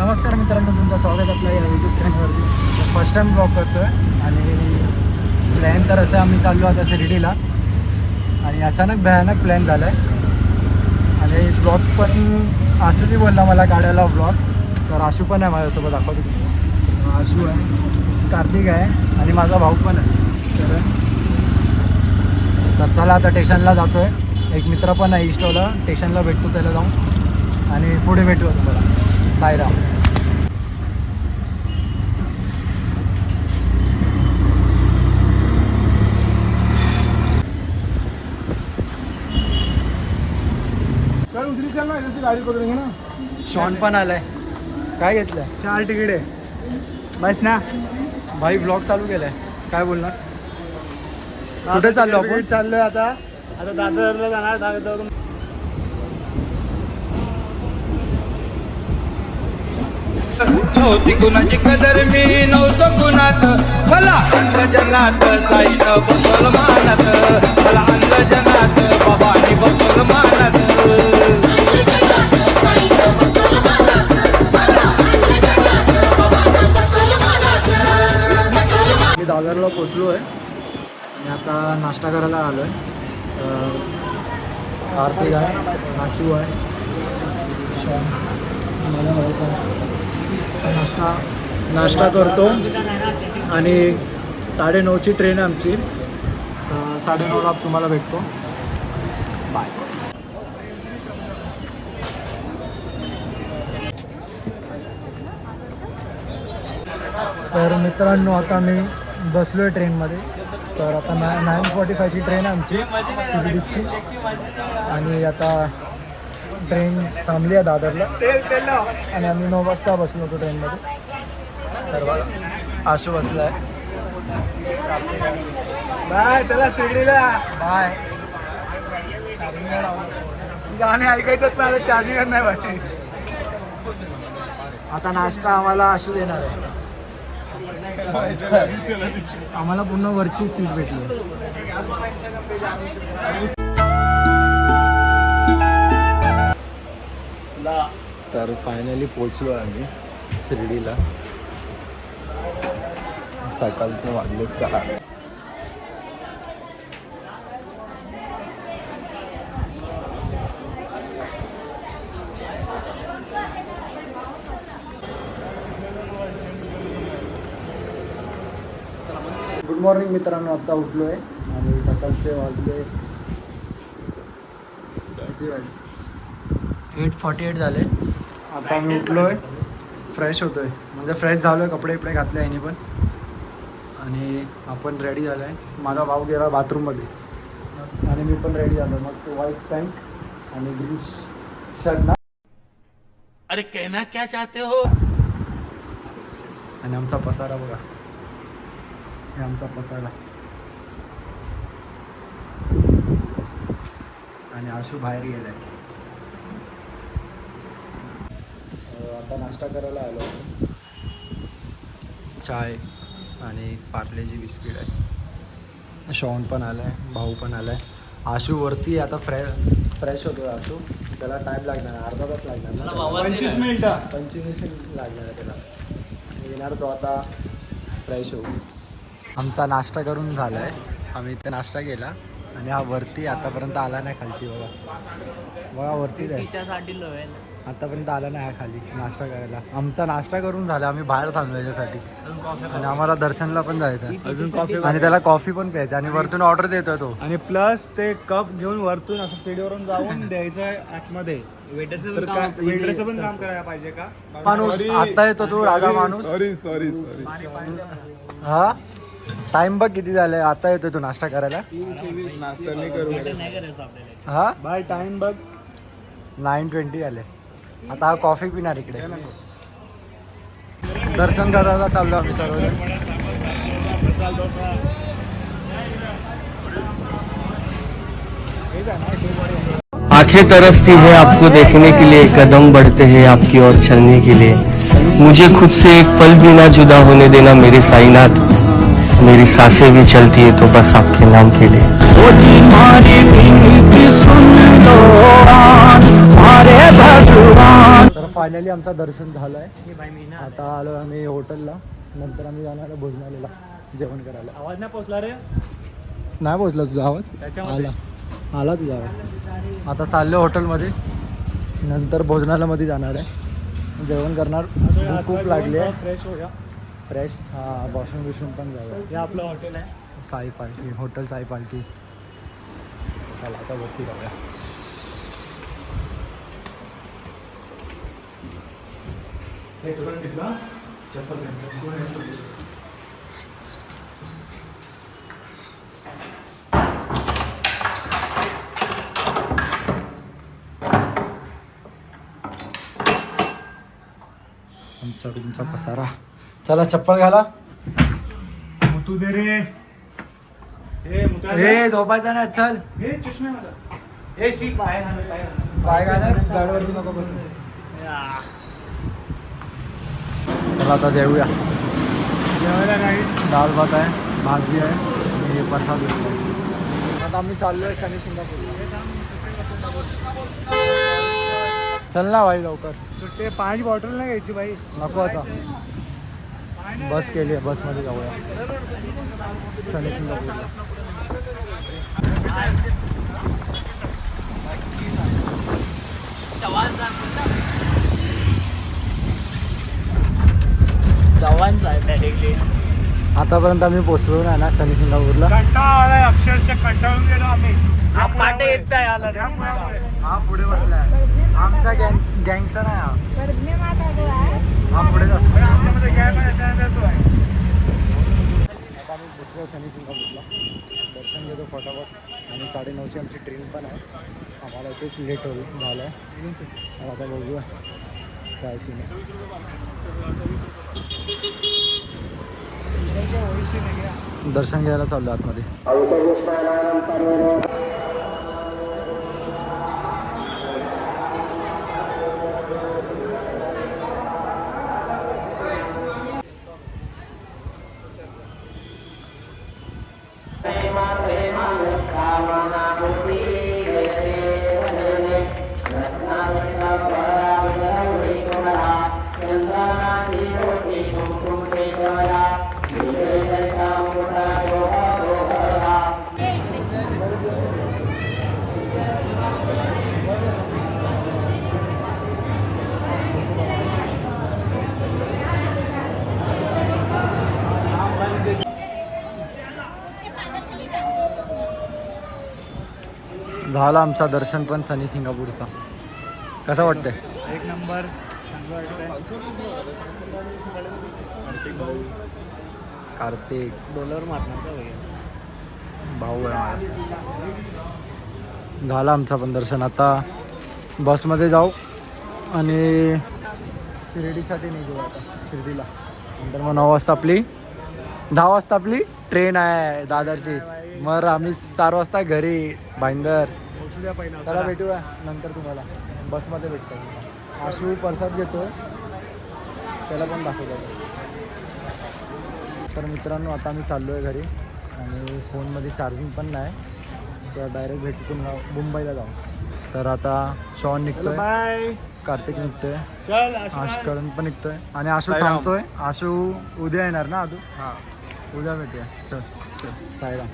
नमस्कार मित्रांनो, तुमचं स्वागत आपल्या या यूट्यूब चॅनलवरती. फर्स्ट टाइम ब्लॉग करतो आहे आणि प्लॅन तर असं आम्ही चाललो आता शिर्डीला आणि अचानक भयानक प्लॅन झाला आहे. आणि ब्लॉग पण आशूनी बोलला मला काढायला ब्लॉग, तर आशू पण आहे माझ्यासोबत. दाखवतो तुम्हाला. आशू आहे, कार्तिक आहे आणि माझा भाऊ पण आहे. तर चला आता स्टेशनला जातो आहे. एक मित्र पण आहे इस्टोला, स्टेशनला भेटतो त्याला जाऊन आणि पुढे भेटू तुम्हाला. साईराम. गाड़ी पकड़ेंगे ना. शॉन पण आलाय. काय घेतलंय? 4 तिकीट आहे बस ना. भाई ब्लॉग चालू केलाय. काय बोलणार? कुठे चाललो आपण? चाललोय आता दादरला जाणार. नव्हती कुणाची कदर मी नव्हतो कुणात. मला आणलं जनात साईनं बसवलं मानात. मला आणलं जनात बाबांनी बसवलं मानात. मी दादरला पोचलो आहे आणि आता नाश्ता करायला आलो आहे. कार्तिक आहे, आशू आहे, शॉन, मला भाऊ पण आहे. नाश्ता करतो आणि 9:30ची ट्रेन आहे आमची. 9:30ला तुम्हाला भेटतो. बाय. तर मित्रांनो, आता मी बसलो आहे ट्रेनमध्ये. तर आता 9:45ची ट्रेन आहे आमची शिर्डीची आणि आता ट्रेन थांबली आहे दादरला आणि आम्ही 9 वाजता बसलो होतो ट्रेनमध्ये. तर बघा, आशू बसला आहे. बाय. चला शिर्डीला. बाय. गाणे ऐकायचंच नाही, चार्जिंग नाही बाकी. आता नाश्ता आम्हाला आशू देणार आहे. आम्हाला पुन्हा वरची सीट भेटली. तर फायनली पोचलो आहे आम्ही शिर्डीला. सकाळचं वाजले 4. गुड मॉर्निंग मित्रांनो. आत्ता उठलो आहे आणि सकाळचे वाजले 8:48 झाले. आता मी उठलो आहे, फ्रेश होतो आहे, म्हणजे फ्रेश झालो आहे. कपडे बिपडे घातले आहे पण. आणि आपण रेडी झालो आहे. माझा भाऊ गेला बाथरूममध्ये आणि मी पण रेडी झालो. मग व्हाईट पॅन्ट आणि ग्रीन शर्ट ना. अरे कहना क्या चाहते हो. आणि आमचा पसारा बघा, हे आमचा पसारा. आणि आशू बाहेर गेलाय. आता नाश्ता करायला आलो. चाय आणि पार्लेजी बिस्किट आहे. शॉन पण आलाय, भाऊ पण आलाय. आशू वरती आता फ्रेश होतो. आशू त्याला टाईम लागणार, अर्धा तास लागणार ना. 25 मिनिटं. 25 लागणार आहे त्याला. येणार तो आता फ्रेश होऊ. आमचा नाश्ता करून झाला आहे. आम्ही इथे नाश्ता केला आणि हा वरती आतापर्यंत आला नाही खालती. बघा वरतीच आहे. आतापर्यंत आला नाही हा खाली नाश्ता करायला. आमचा नाश्ता करून झाला, आम्ही बाहेर थांबलो याच्यासाठी. आणि आम्हाला दर्शनला पण जायचं अजून कॉफी आणि त्याला कॉफी पण प्यायची. आणि वरतून ऑर्डर देतोय तो. आणि प्लस ते कप घेऊन वरतून असं सीडीवरून जाऊन द्यायचं आतमध्ये. वेटरचं पण काम करायला पाहिजे का माणूस आता येतो तो रागा माणूस. सॉरी हा टाइम बघ किती झालंय. आता येतोय तू नाश्ता करायला. नाश्ता नाही करू. हा बाय. टाइम बघ 9:20 आले. आता हा कॉफी पिणार इकडे. दर्शन करायला चाललो आम्ही सर्वजण. आंखें तरसती है आपको देखने के लिए, कदम बढ़ते हैं आपकी ओर चलने के लिए. मुझे खुद से एक पल भी ना जुदा होने देना मेरे साईनाथ. मेरी सांसें भी चलती है तो बस आपके नाम के लिए. मेरे भगवान। तर फायनली आमचं दर्शन झालं आहे. आता आलो आम्ही हॉटेलला. नंतर आम्ही जाणार भोजनालयाला जेवण करायला. आवाज नाही पोचला रे नाही पोचला तुझा आवाज? त्याच्यामध्ये. आला तुझा आवाज. आता चाललो हॉटेलमध्ये. नंतर भोजनालयामध्ये जाणार आहे. जेवण करणार. भूक खूप लागली आहे. फ्रेश होऊया. फ्रेश. हां वॉशरूम बिशरूम पण जाऊया. हे आपलं हॉटेल आहे. साई पालखी हॉटेल साई पालखी. चला आता वरती जाऊया. आमचा रूमचा पसारा. चला चप्पल घाला. मुतू दे रे. हे झोपायचं नाही. चल हे चष्मे मला. हे शी पाय घालून पाय घालून. पाय घाला. गाडीवरती नको बसू. चला आता जेवूया. जेवायला काही दाल भात आहे, भाजी आहे आणि प्रसाद घेतला. आता आम्ही चाललो आहे शनी सिंगापूर. चल ना भाई लवकर. सुट्टे 5 बॉटल नाही घ्यायची बाई. नको आता. बस केली आहे. बसमध्ये जाऊया शनी सिंगापूरला. चव्हाण साहेब डायरेक्टली. आतापर्यंत आम्ही पोचलो नाही ना शनी सिंगापूरला. कंटाळा आलाय अक्षरशः. कंटाळून गेलो आम्ही. पाटे येत आला. हा पुढे बसलाय. आमचा गँगचा नाही हा. हा पुढेच असतो. आमच्यामध्ये काय पण याच्यानंतर तो आहे. आता आम्ही पोचलो शनी सिंगापूरला. दर्शन घेतो फटाफट. आणि 9:30ची आमची ट्रेन पण आहे. आम्हाला इथेच लेट झालं आहे. आता बघूया काय सीन आहे. दर्शन घ्यायला चाललो आतमध्ये. झाला आमचा दर्शन पण शनी सिंगापूरचा. कसं वाटतंय? एक नंबर. कार्तिक डॉलर मारणार का भाऊ आहे. झालं आमचा पण दर्शन. आता बसमध्ये जाऊ आणि शिर्डीसाठी निघू. आता शिर्डीला नंतर मग 10 वाजता आपली ट्रेन आहे दादरची. मग आम्ही 4 वाजता घरी भाईंदर. पोहोचू द्या पहिला. चला भेटूया नंतर तुम्हाला बसमध्ये भेटतो. आशू प्रसाद घेतो त्याला पण दाखवतो. तर मित्रांनो आता आम्ही चाललो आहे घरी. आणि फोनमध्ये चार्जिंग पण नाही. तर डायरेक्ट भेटू मुंबईला जाऊ. तर आता शॉन निघतोय. बाय. कार्तिक निघतोय. चल आशकरण पण निघतोय. आणि आशू थांबतोय. आशू उद्या येणार ना. आदू उद्या भेटूया. चल चल साईराम.